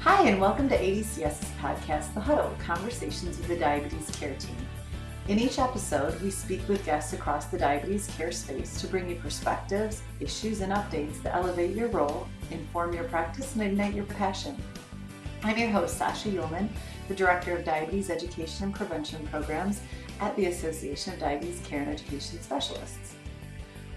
Hi, and welcome to ADCES's podcast, The Huddle, Conversations with the Diabetes Care Team. In each episode, we speak with guests across the diabetes care space to bring you perspectives, issues, and updates that elevate your role, inform your practice, and ignite your passion. I'm your host, Sasha Ullman, the Director of Diabetes Education and Prevention Programs at the Association of Diabetes Care and Education Specialists.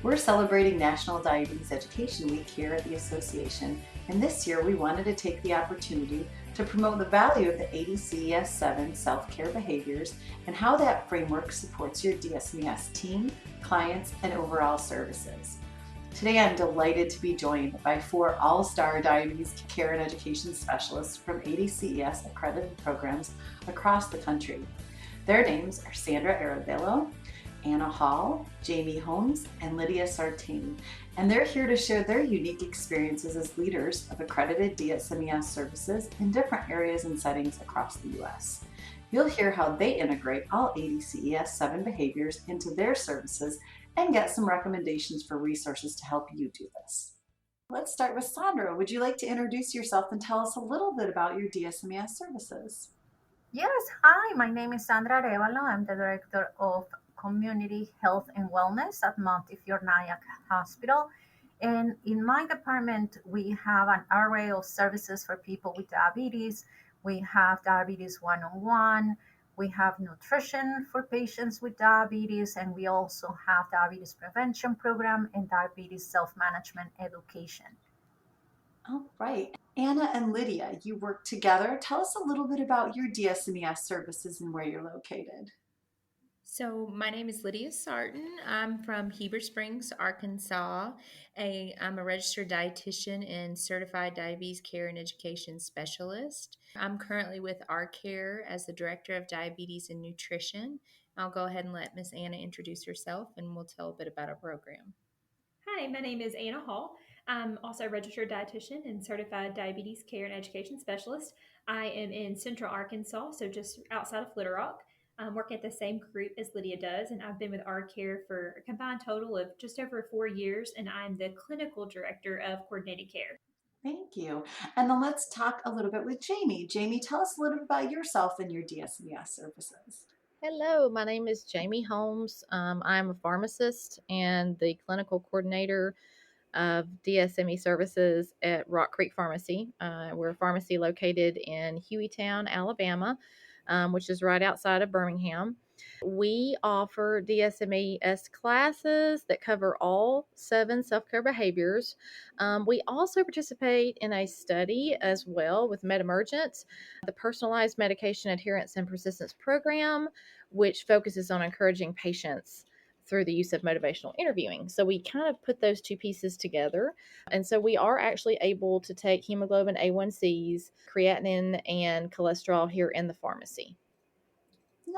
We're celebrating National Diabetes Education Week here at the Association, and this year we wanted to take the opportunity to promote the value of the ADCES7 self-care behaviors and how that framework supports your DSMES team, clients, and overall services. Today I'm delighted to be joined by 4 all-star diabetes care and education specialists from ADCES-Accredited programs across the country. Their names are Sandra Arabello, Anna Hall, Jamie Holmes, and Lydia Sartain, and they're here to share their unique experiences as leaders of accredited DSMES services in different areas and settings across the U.S. You'll hear how they integrate all ADCES7 behaviors into their services and get some recommendations for resources to help you do this. Let's start with Sandra. Would you like to introduce yourself and tell us a little bit about your DSMES services? Yes, hi, my name is Sandra Arevalo. I'm the Director of Community Health and Wellness at Montefiore Nyack Hospital. And in my department, we have an array of services for people with diabetes. We have diabetes one-on-one, we have nutrition for patients with diabetes, and we also have diabetes prevention program and diabetes self-management education. All right. Anna and Lydia, you work together. Tell us a little bit about your DSMES services and where you're located. So my name is Lydia Sartain. I'm from Heber Springs, Arkansas. I'm a registered dietitian and certified diabetes care and education specialist. I'm currently with ARCare as the Director of Diabetes and Nutrition. I'll go ahead and let Miss Anna introduce herself and we'll tell a bit about our program. Hi, my name is Anna Hall. I'm also a registered dietitian and certified diabetes care and education specialist. I am in Central Arkansas, so just outside of Little Rock. I'm working at the same group as Lydia does, and I've been with our care for a combined total of just over 4 years, and I'm the clinical director of coordinated care. Thank you. And then let's talk a little bit with Jamie. Jamie, tell us a little bit about yourself and your DSMES services. Hello, my name is Jamie Holmes. I'm a pharmacist and the clinical coordinator of DSME services at Rock Creek Pharmacy. We're a pharmacy located in Hueytown, Alabama, which is right outside of Birmingham. We offer DSMES classes that cover all 7 self-care behaviors. We also participate in a study as well with MedEmergent, the Personalized Medication Adherence and Persistence Program, which focuses on encouraging patients through the use of motivational interviewing. So we kind of put those 2 pieces together. And so we are actually able to take hemoglobin A1Cs, creatinine, and cholesterol here in the pharmacy.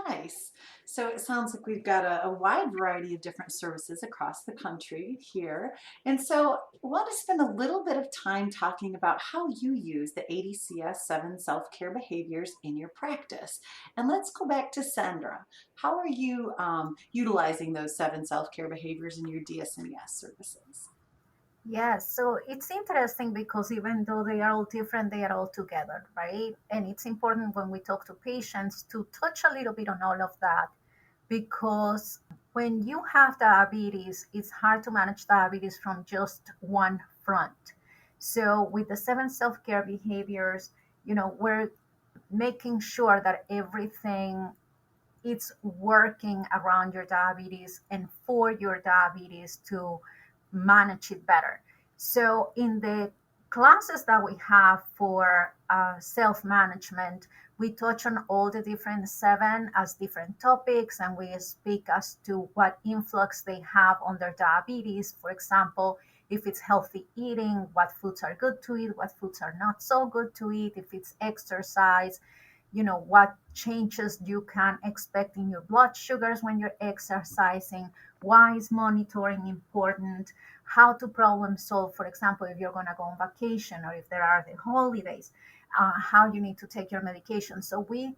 Nice. So it sounds like we've got a wide variety of different services across the country here. And so I want to spend a little bit of time talking about how you use the ADCES7 self-care behaviors in your practice. And let's go back to Sandra. How are you utilizing those 7 self-care behaviors in your DSMES services? Yes, so it's interesting because even though they are all different, they are all together, right? And it's important when we talk to patients to touch a little bit on all of that because when you have diabetes, it's hard to manage diabetes from just one front. So with the 7 self-care behaviors, we're making sure that everything is working around your diabetes and for your diabetes to manage it better. So in the classes that we have for self-management, we touch on all the different 7 as different topics, and we speak as to what influx they have on their diabetes. For example, if it's healthy eating, what foods are good to eat, what foods are not so good to eat. If it's exercise, what changes you can expect in your blood sugars when you're exercising, why is monitoring important, how to problem solve, for example, if you're going to go on vacation or if there are the holidays, how you need to take your medication. So we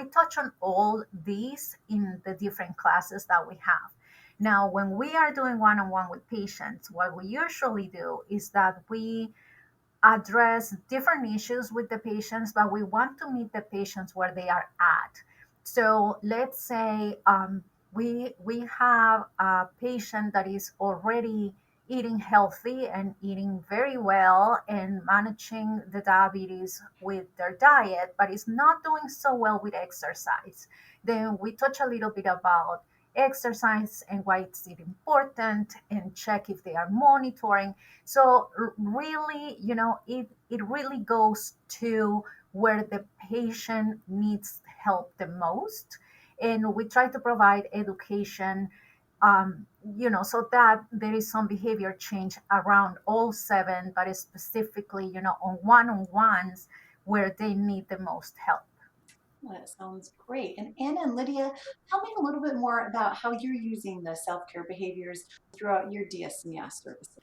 touch on all these in the different classes that we have. Now, when we are doing one-on-one with patients, what we usually do is that we address different issues with the patients, but we want to meet the patients where they are at. So let's say we have a patient that is already eating healthy and eating very well and managing the diabetes with their diet, but is not doing so well with exercise. Then we touch a little bit about exercise and why it's important and check if they are monitoring. So really, it really goes to where the patient needs help the most. And we try to provide education, so that there is some behavior change around all seven, but specifically, on one-on-ones where they need the most help. That sounds great. And Anna and Lydia, tell me a little bit more about how you're using the self-care behaviors throughout your DSMES services.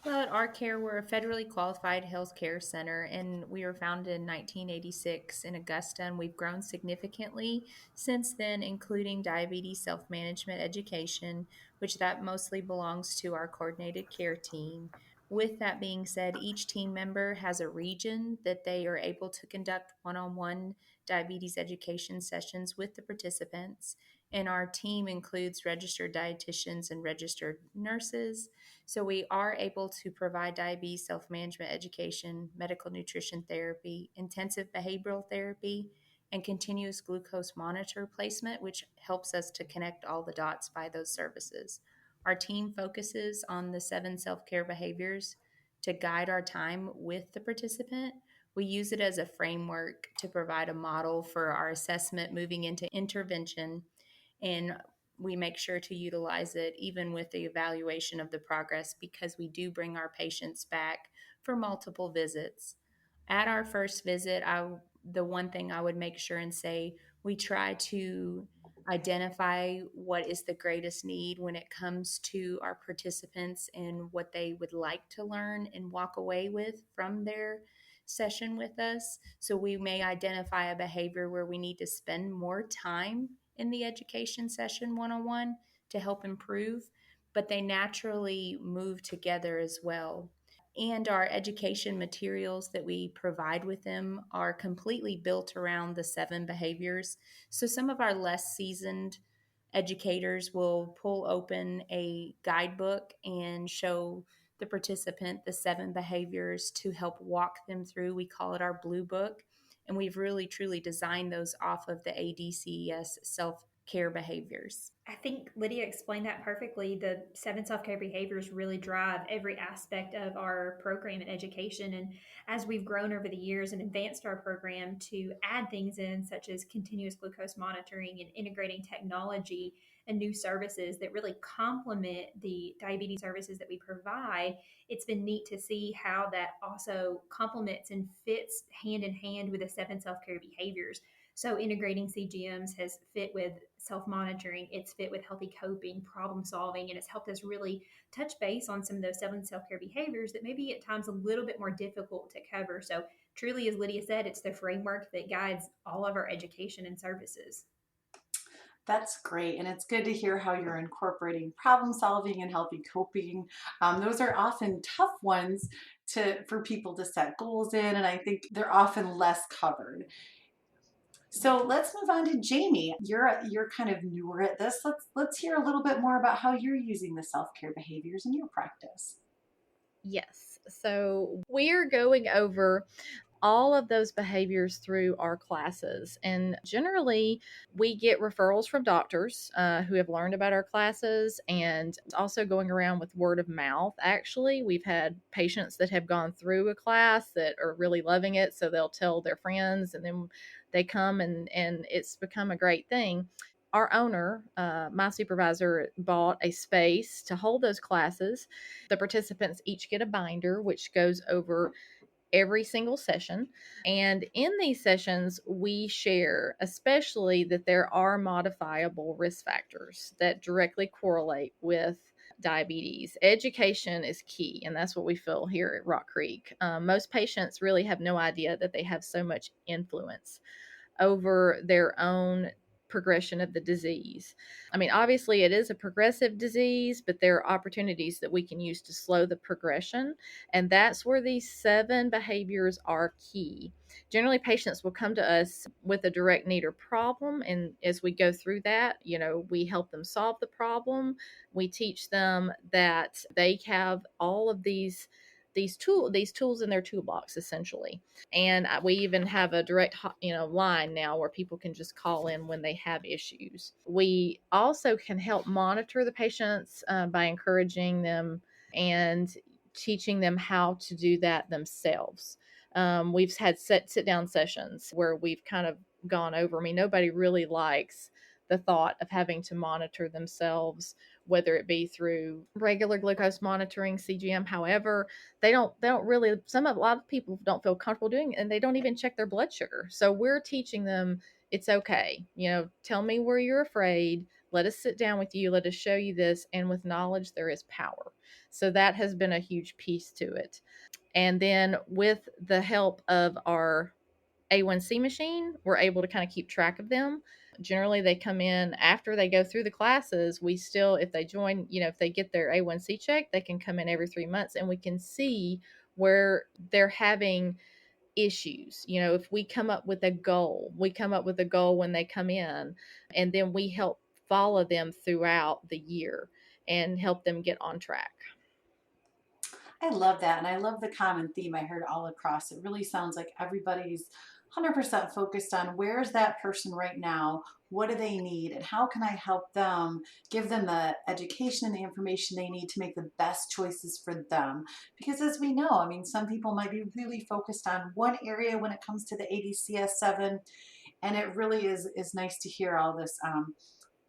Well, at our care, we're a federally qualified health care center, and we were founded in 1986 in Augusta, and we've grown significantly since then, including diabetes self-management education, which that mostly belongs to our coordinated care team. With that being said, each team member has a region that they are able to conduct one-on-one diabetes education sessions with the participants, and our team includes registered dietitians and registered nurses, so we are able to provide diabetes self management education, medical nutrition therapy, intensive behavioral therapy, and continuous glucose monitor placement, which helps us to connect all the dots by those services. Our team focuses on the 7 self care behaviors to guide our time with the participant. We use it as a framework to provide a model for our assessment moving into intervention, and we make sure to utilize it even with the evaluation of the progress because we do bring our patients back for multiple visits. At our first visit, the one thing I would make sure and say, we try to identify what is the greatest need when it comes to our participants and what they would like to learn and walk away with from their session with us. So we may identify a behavior where we need to spend more time in the education session one-on-one to help improve, but they naturally move together as well. And our education materials that we provide with them are completely built around the 7 behaviors. So some of our less seasoned educators will pull open a guidebook and show the participant the 7 behaviors to help walk them through. We call it our blue book. And we've really truly designed those off of the ADCES self care behaviors. I think Lydia explained that perfectly. The 7 self care behaviors really drive every aspect of our program and education. And as we've grown over the years and advanced our program to add things in, such as continuous glucose monitoring and integrating technology and new services that really complement the diabetes services that we provide, it's been neat to see how that also complements and fits hand in hand with the 7 self care behaviors. So integrating CGMs has fit with self-monitoring, it's fit with healthy coping, problem solving, and it's helped us really touch base on some of those 7 self-care behaviors that maybe at times a little bit more difficult to cover. So truly, as Lydia said, it's the framework that guides all of our education and services. That's great. And it's good to hear how you're incorporating problem solving and healthy coping. Those are often tough ones for people to set goals in, and I think they're often less covered. So let's move on to Jamie. You're kind of newer at this. Let's hear a little bit more about how you're using the self-care behaviors in your practice. Yes. So we're going over all of those behaviors through our classes. And generally, we get referrals from doctors who have learned about our classes, and also going around with word of mouth. Actually, we've had patients that have gone through a class that are really loving it, so they'll tell their friends, and then they come, and it's become a great thing. Our owner, my supervisor, bought a space to hold those classes. The participants each get a binder, which goes over every single session. And in these sessions, we share, especially that there are modifiable risk factors that directly correlate with diabetes. Education is key, and that's what we feel here at Rock Creek. Most patients really have no idea that they have so much influence over their own progression of the disease. I mean, obviously it is a progressive disease, but there are opportunities that we can use to slow the progression. And that's where these 7 behaviors are key. Generally, patients will come to us with a direct need or problem. And as we go through that, we help them solve the problem. We teach them that they have all of these tools in their toolbox, essentially. And we even have a direct line now where people can just call in when they have issues. We also can help monitor the patients by encouraging them and teaching them how to do that themselves. We've had sit down sessions where we've kind of gone over. I mean, nobody really likes the thought of having to monitor themselves, whether it be through regular glucose monitoring, CGM. However, they don't really, a lot of people don't feel comfortable doing it, and they don't even check their blood sugar. So we're teaching them it's okay. Tell me where you're afraid. Let us sit down with you. Let us show you this. And with knowledge, there is power. So that has been a huge piece to it. And then with the help of our A1C machine, we're able to kind of keep track of them. Generally, they come in after they go through the classes. We still, if they join, if they get their A1C check, they can come in every 3 months and we can see where they're having issues. If we come up with a goal, when they come in, and then we help follow them throughout the year and help them get on track. I love that. And I love the common theme I heard all across. It really sounds like everybody's 100% focused on where's that person right now? What do they need? And how can I help them, give them the education and the information they need to make the best choices for them? Because as we know, I mean, some people might be really focused on one area when it comes to the ADCES7. And it really is nice to hear all this,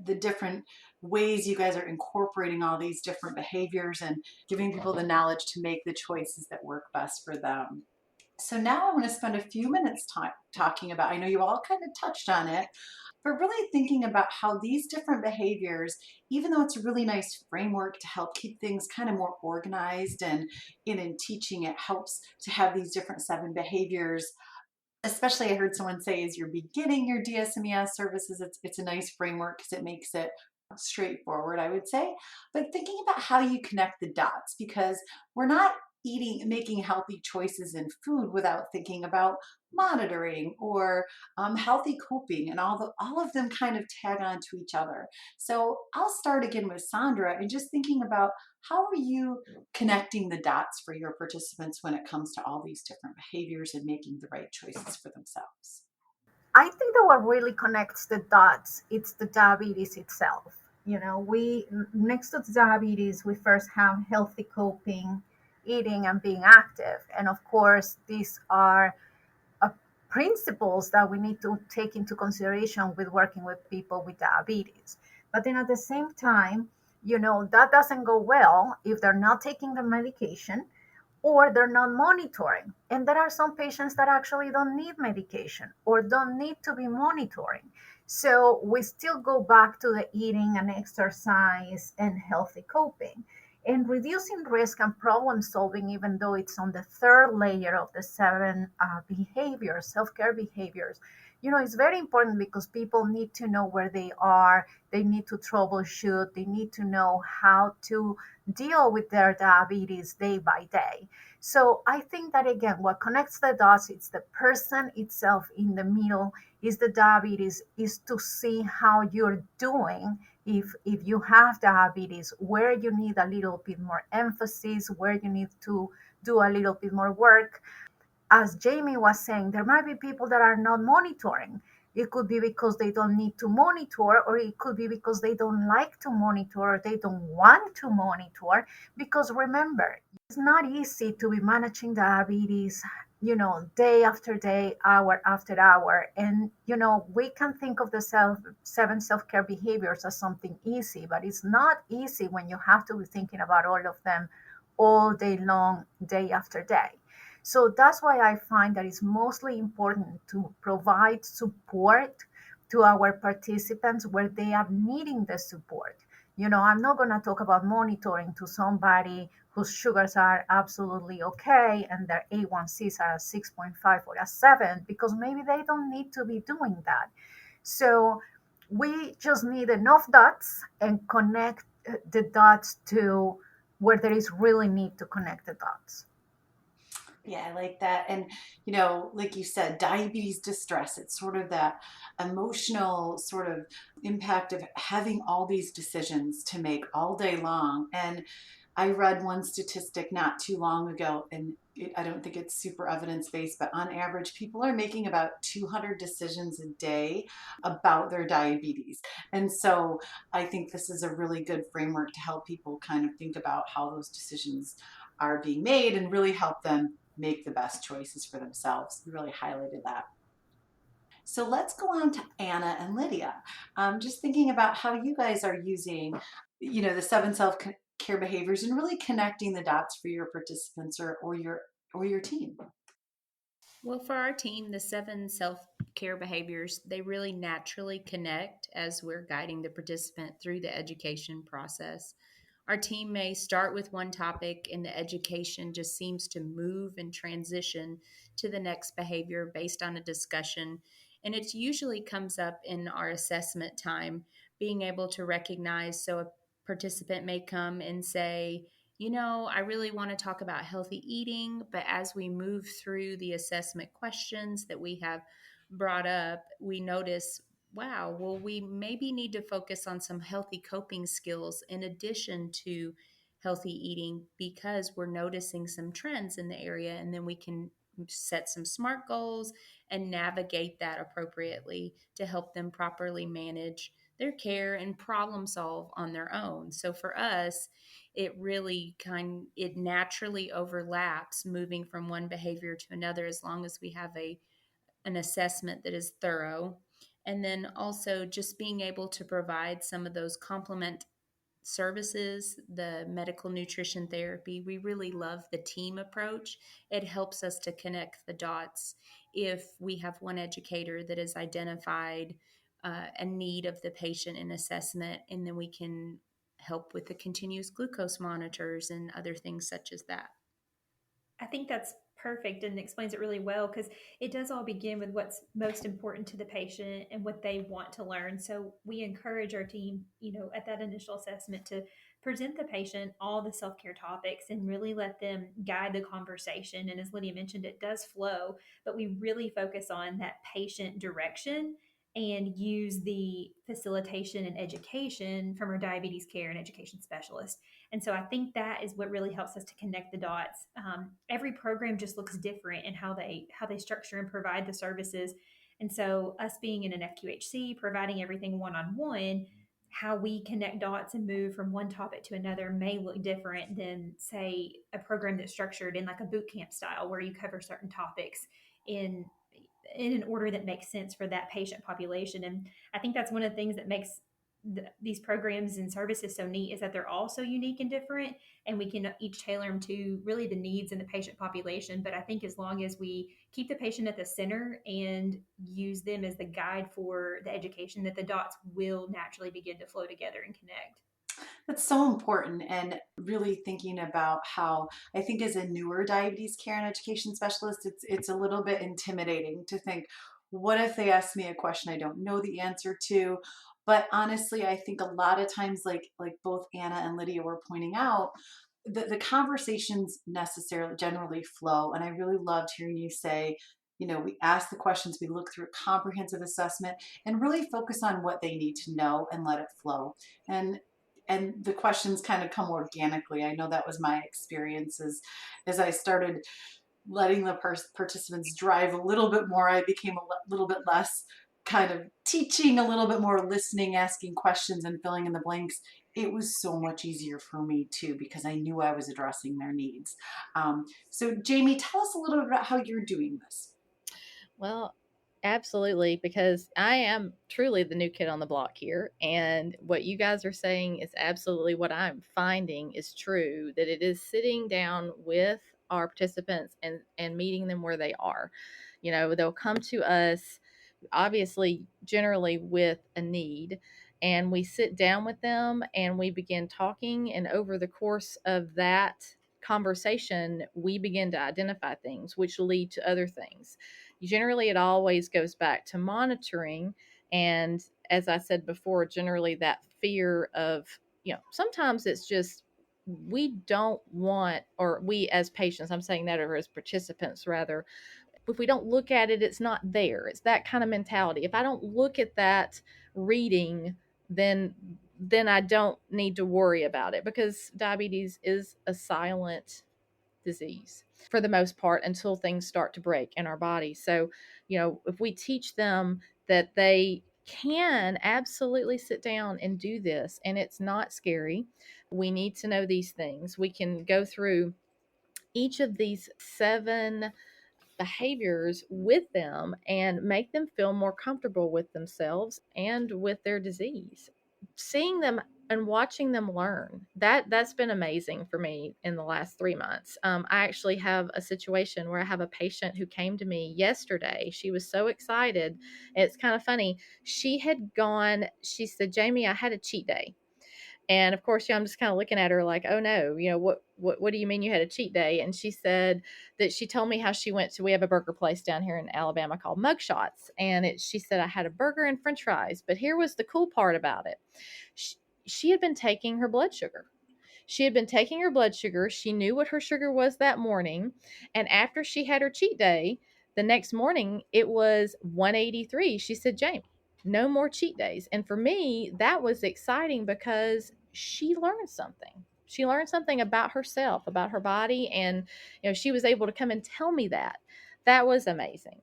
the different ways you guys are incorporating all these different behaviors and giving people the knowledge to make the choices that work best for them. So now I want to spend a few minutes talking about, I know you all kind of touched on it, but really thinking about how these different behaviors, even though it's a really nice framework to help keep things kind of more organized, and in teaching it helps to have these different 7 behaviors. Especially, I heard someone say, as you're beginning your DSMES services, it's a nice framework because it makes it straightforward, I would say. But thinking about how you connect the dots, because we're not making healthy choices in food without thinking about monitoring or healthy coping, and all of them kind of tag on to each other. So I'll start again with Sandra and just thinking about, how are you connecting the dots for your participants when it comes to all these different behaviors and making the right choices for themselves? I think that what really connects the dots, it's the diabetes itself. We, next to the diabetes, we first have healthy coping, eating, and being active. And of course, these are uh, principles that we need to take into consideration with working with people with diabetes. But then at the same time, that doesn't go well if they're not taking the medication or they're not monitoring. And there are some patients that actually don't need medication or don't need to be monitoring. So we still go back to the eating and exercise and healthy coping and reducing risk and problem solving, even though it's on the third layer of the 7 behaviors, self-care behaviors. It's very important because people need to know where they are. They need to troubleshoot. They need to know how to deal with their diabetes day by day. So I think that, again, what connects the dots, it's the person itself in the middle, is the diabetes, is to see how you're doing. If you have diabetes, where you need a little bit more emphasis, where you need to do a little bit more work. As Jamie was saying, there might be people that are not monitoring. It could be because they don't need to monitor, or it could be because they don't like to monitor, or they don't want to monitor. Because remember, it's not easy to be managing diabetes, day after day, hour after hour. And, we can think of the 7 self-care behaviors as something easy, but it's not easy when you have to be thinking about all of them all day long, day after day. So that's why I find that it's mostly important to provide support to our participants where they are needing the support. I'm not going to talk about monitoring to somebody whose sugars are absolutely okay and their A1Cs are at 6.5 or a 7, because maybe they don't need to be doing that. So We just need enough dots and connect the dots to where there is really need to connect the dots. Yeah, I like that. And, like you said, diabetes distress, it's sort of that emotional sort of impact of having all these decisions to make all day long. And I read one statistic not too long ago, and I don't think it's super evidence based, but on average, people are making about 200 decisions a day about their diabetes. And so I think this is a really good framework to help people kind of think about how those decisions are being made and really help them make the best choices for themselves. You really highlighted that. So let's go on to Anna and Lydia. Just thinking about how you guys are using, the seven self care behaviors and really connecting the dots for your participants or your team. Well, for our team, the 7 self care behaviors, they really naturally connect as we're guiding the participant through the education process. Our team may start with one topic, and the education just seems to move and transition to the next behavior based on a discussion. And it usually comes up in our assessment time, being able to recognize. So a participant may come and say, I really want to talk about healthy eating, but as we move through the assessment questions that we have brought up, we notice, wow, well, we maybe need to focus on some healthy coping skills in addition to healthy eating because we're noticing some trends in the area, and then we can set some SMART goals and navigate that appropriately to help them properly manage their care and problem solve on their own. So for us, it naturally overlaps moving from one behavior to another as long as we have an assessment that is thorough. And then also just being able to provide some of those complement services, the medical nutrition therapy. We really love the team approach. It helps us to connect the dots if we have one educator that has identified a need of the patient in assessment, and then we can help with the continuous glucose monitors and other things such as that. I think that's perfect and explains it really well because it does all begin with what's most important to the patient and what they want to learn. So we encourage our team, at that initial assessment to present the patient all the self care topics and really let them guide the conversation. And as Lydia mentioned, it does flow, but we really focus on that patient direction and use the facilitation and education from our diabetes care and education specialist. And so I think that is what really helps us to connect the dots. Every program just looks different in how they structure and provide the services. And so us being in an FQHC, providing everything one on one, how we connect dots and move from one topic to another may look different than, say, a program that's structured in like a boot camp style where you cover certain topics in in an order that makes sense for that patient population. And I think that's one of the things that makes these programs and services so neat is that they're all so unique and different, and we can each tailor them to really the needs and the patient population. But I think as long as we keep the patient at the center and use them as the guide for the education, that the dots will naturally begin to flow together and connect. That's so important. And really thinking about how I think as a newer diabetes care and education specialist, it's a little bit intimidating to think, what if they ask me a question I don't know the answer to? But honestly, I think a lot of times, like both Anna and Lydia were pointing out, the conversations necessarily generally flow. And I really loved hearing you say, we ask the questions, we look through a comprehensive assessment and really focus on what they need to know and let it flow. And the questions kind of come organically. I know that was my experience as I started letting the participants drive a little bit more. I became a little bit less kind of teaching, a little bit more listening, asking questions, and filling in the blanks. It was so much easier for me too because I knew I was addressing their needs. So, Jamie, tell us a little bit about how you're doing this. Well, absolutely, because I am truly the new kid on the block here. And what you guys are saying is absolutely what I'm finding is true, that it is sitting down with our participants and meeting them where they are. They'll come to us, obviously, generally with a need. And we sit down with them and we begin talking. And over the course of that conversation, we begin to identify things which lead to other things. Generally, it always goes back to monitoring and as I said before, generally that fear of, sometimes it's just we don't want, or we as patients, I'm saying that, or as participants rather, if we don't look at it, it's not there. It's that kind of mentality. If I don't look at that reading, then I don't need to worry about it, because diabetes is a silent disease for the most part until things start to break in our body. So, if we teach them that they can absolutely sit down and do this and it's not scary, we need to know these things. We can go through each of these 7 behaviors with them and make them feel more comfortable with themselves and with their disease. Seeing them and watching them learn, that's been amazing for me in the last 3 months. I actually have a situation where I have a patient who came to me yesterday. She was so excited. It's kind of funny. She said, Jamie, I had a cheat day. And of course, I'm just kind of looking at her like, oh no, what do you mean you had a cheat day? And she said that she told me how she went to, we have a burger place down here in Alabama called Mugshots. And she said, I had a burger and french fries. But here was the cool part about it. She had been taking her blood sugar. She had been taking her blood sugar. She knew what her sugar was that morning. And after she had her cheat day, the next morning it was 183. She said, Jamie, no more cheat days. And for me, that was exciting because she learned something. She learned something about herself, about her body. And, she was able to come and tell me that. That was amazing.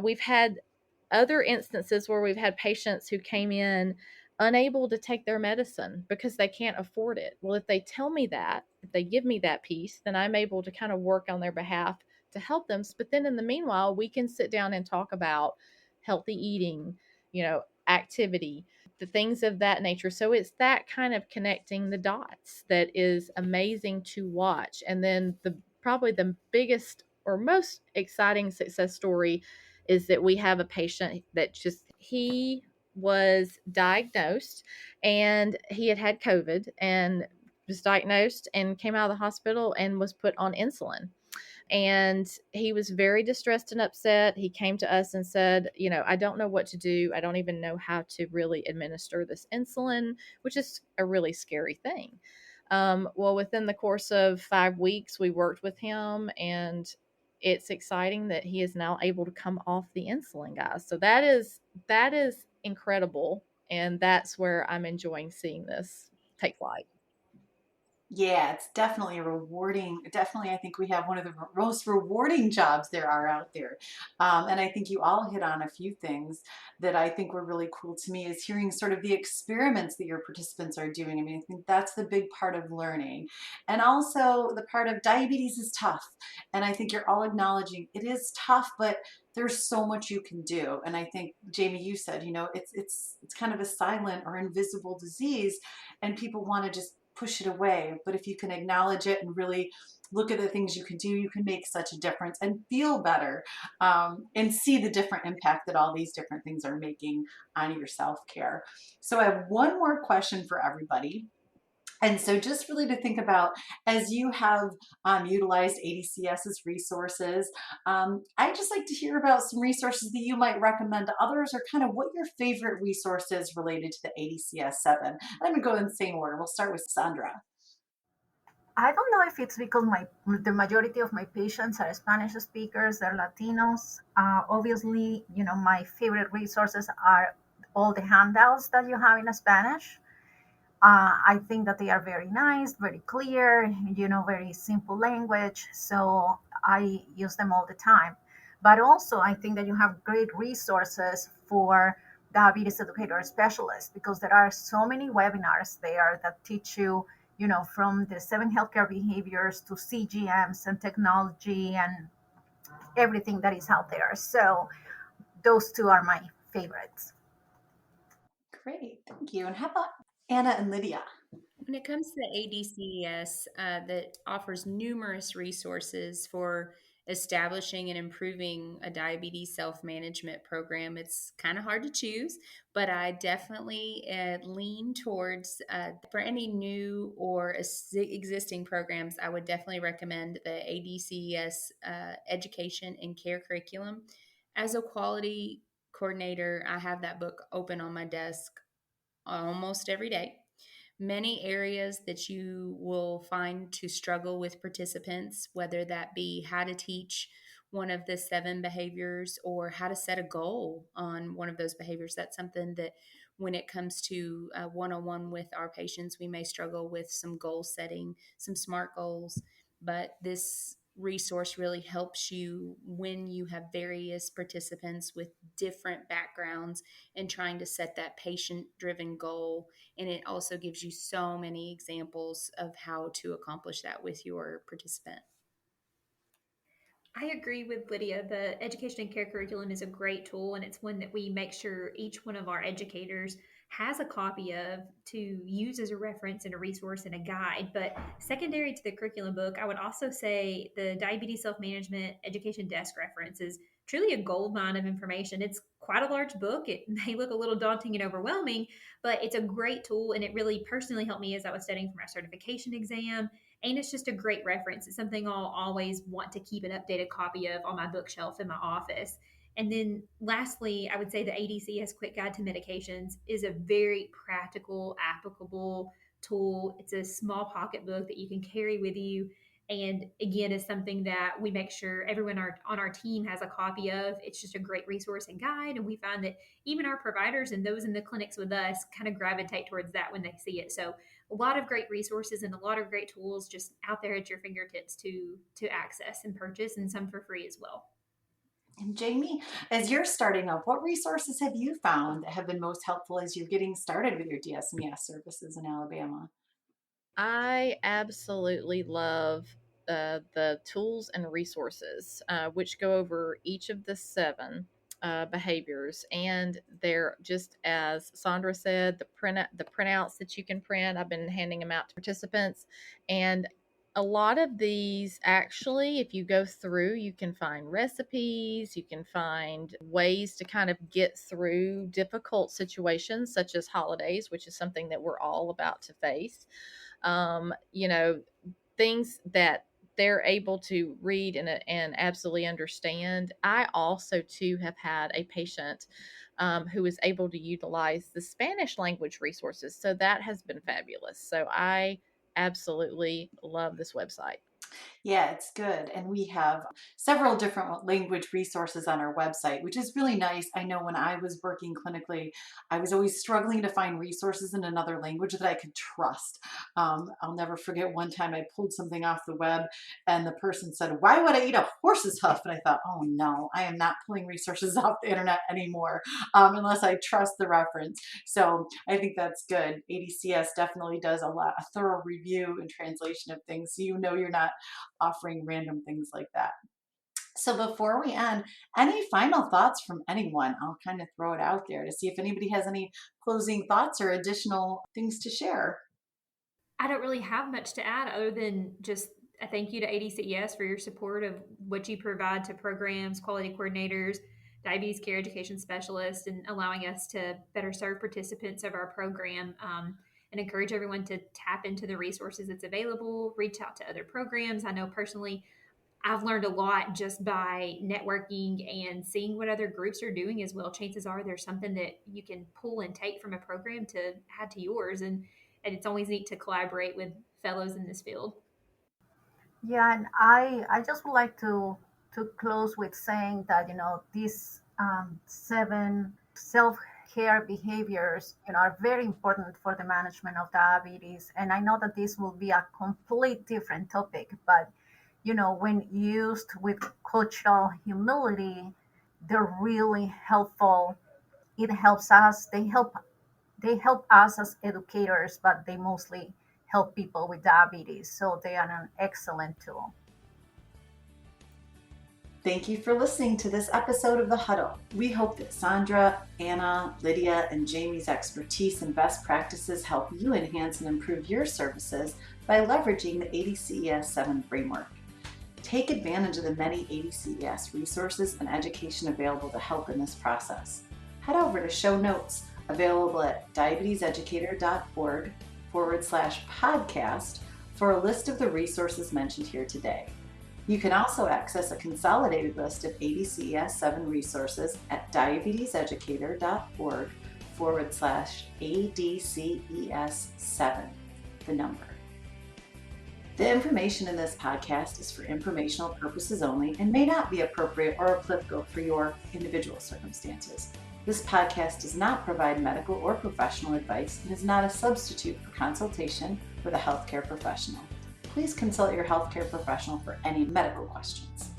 We've had other instances where we've had patients who came in unable to take their medicine because they can't afford it. Well, if they tell me that, if they give me that piece, then I'm able to kind of work on their behalf to help them. But then in the meanwhile, we can sit down and talk about healthy eating, activity, the things of that nature. So it's that kind of connecting the dots that is amazing to watch. And then probably the biggest or most exciting success story is that we have a patient that he was diagnosed and he had COVID and was diagnosed and came out of the hospital and was put on insulin. And he was very distressed and upset. He came to us and said, I don't know what to do. I don't even know how to really administer this insulin, which is a really scary thing. Well, within the course of 5 weeks, we worked with him, and it's exciting that he is now able to come off the insulin, guys. So that is incredible, and that's where I'm enjoying seeing this take flight. Yeah, it's definitely rewarding. Definitely, I think we have one of the most rewarding jobs there are out there. And I think you all hit on a few things that I think were really cool to me is hearing sort of the experiments that your participants are doing. I mean, I think that's the big part of learning. And also the part of diabetes is tough. And I think you're all acknowledging it is tough, but there's so much you can do. And I think, Jamie, you said, it's kind of a silent or invisible disease, and people want to just push it away. But if you can acknowledge it and really look at the things you can do, you can make such a difference and feel better, and see the different impact that all these different things are making on your self-care. So I have one more question for everybody. And so just really to think about, as you have utilized ADCES's resources, I'd just like to hear about some resources that you might recommend to others, or kind of what your favorite resources related to the ADCES7. I'm going to go in the same order. We'll start with Sandra. I don't know if it's because the majority of my patients are Spanish speakers, they're Latinos. Obviously, my favorite resources are all the handouts that you have in Spanish. I think that they are very nice, very clear, very simple language. So I use them all the time. But also, I think that you have great resources for diabetes educator specialists, because there are so many webinars there that teach you, from the 7 healthcare behaviors to CGMs and technology and everything that is out there. So those two are my favorites. Great, thank you. And how about Anna and Lydia? When it comes to the ADCES, that offers numerous resources for establishing and improving a diabetes self-management program, it's kind of hard to choose, but I definitely lean towards, for any new or existing programs, I would definitely recommend the ADCES education and care curriculum as a quality coordinator, I have that book open on my desk almost every day. Many areas that you will find to struggle with participants, whether that be how to teach one of the 7 behaviors or how to set a goal on one of those behaviors. That's something that when it comes to one-on-one with our patients, we may struggle with some goal setting, some SMART goals, but this resource really helps you when you have various participants with different backgrounds and trying to set that patient-driven goal. And it also gives you so many examples of how to accomplish that with your participant. I agree with Lydia. The education and care curriculum is a great tool, and it's one that we make sure each one of our educators has a copy of to use as a reference and a resource and a guide. But secondary to the curriculum book, I would also say the Diabetes Self Management Education Desk Reference is truly a gold mine of information. It's quite a large book. It may look a little daunting and overwhelming, but it's a great tool, and it really personally helped me as I was studying for my certification exam. And it's just a great reference. It's something I'll always want to keep an updated copy of on my bookshelf in my office. And then lastly, I would say the ADCES Quick Guide to Medications is a very practical, applicable tool. It's a small pocket book that you can carry with you. And again, is something that we make sure everyone on our team has a copy of. It's just a great resource and guide. And we find that even our providers and those in the clinics with us kind of gravitate towards that when they see it. So a lot of great resources and a lot of great tools just out there at your fingertips to access and purchase, and some for free as well. And Jamie, as you're starting up, what resources have you found that have been most helpful as you're getting started with your DSMES services in Alabama? I absolutely love the tools and resources, which go over each of the 7 behaviors, and they're just as Sandra said, the printouts that you can print. I've been handing them out to participants, and a lot of these actually, if you go through, you can find recipes, you can find ways to kind of get through difficult situations such as holidays, which is something that we're all about to face. You know, things that they're able to read and absolutely understand. I also, too, have had a patient who is able to utilize the Spanish language resources. So that has been fabulous. So I absolutely love this website. Yeah, it's good. And we have several different language resources on our website, which is really nice. I know when I was working clinically, I was always struggling to find resources in another language that I could trust. I'll never forget one time I pulled something off the web and the person said, "Why would I eat a horse's hoof?" And I thought, oh no, I am not pulling resources off the internet anymore unless I trust the reference. So I think that's good. ADCS definitely does a thorough review and translation of things. So you know you're not offering random things like that. So before we end, any final thoughts from anyone? I'll kind of throw it out there to see if anybody has any closing thoughts or additional things to share. I don't really have much to add other than just a thank you to ADCES for your support of what you provide to programs, quality coordinators, diabetes care education specialists, and allowing us to better serve participants of our program. And encourage everyone to tap into the resources that's available, reach out to other programs. I know personally, I've learned a lot just by networking and seeing what other groups are doing as well. Chances are there's something that you can pull and take from a program to add to yours. And it's always neat to collaborate with fellows in this field. Yeah, and I just would like to close with saying that these 7 self care behaviors are very important for the management of diabetes. And I know that this will be a complete different topic, but when used with cultural humility, they're really helpful. It helps us. They help us as educators, but they mostly help people with diabetes. So they are an excellent tool. Thank you for listening to this episode of The Huddle. We hope that Sandra, Anna, Lydia, and Jamie's expertise and best practices help you enhance and improve your services by leveraging the ADCES7 framework. Take advantage of the many ADCES resources and education available to help in this process. Head over to show notes available at diabeteseducator.org/podcast for a list of the resources mentioned here today. You can also access a consolidated list of ADCES7 resources at diabeteseducator.org/ADCES7, the number. The information in this podcast is for informational purposes only and may not be appropriate or applicable for your individual circumstances. This podcast does not provide medical or professional advice and is not a substitute for consultation with a healthcare professional. Please consult your healthcare professional for any medical questions.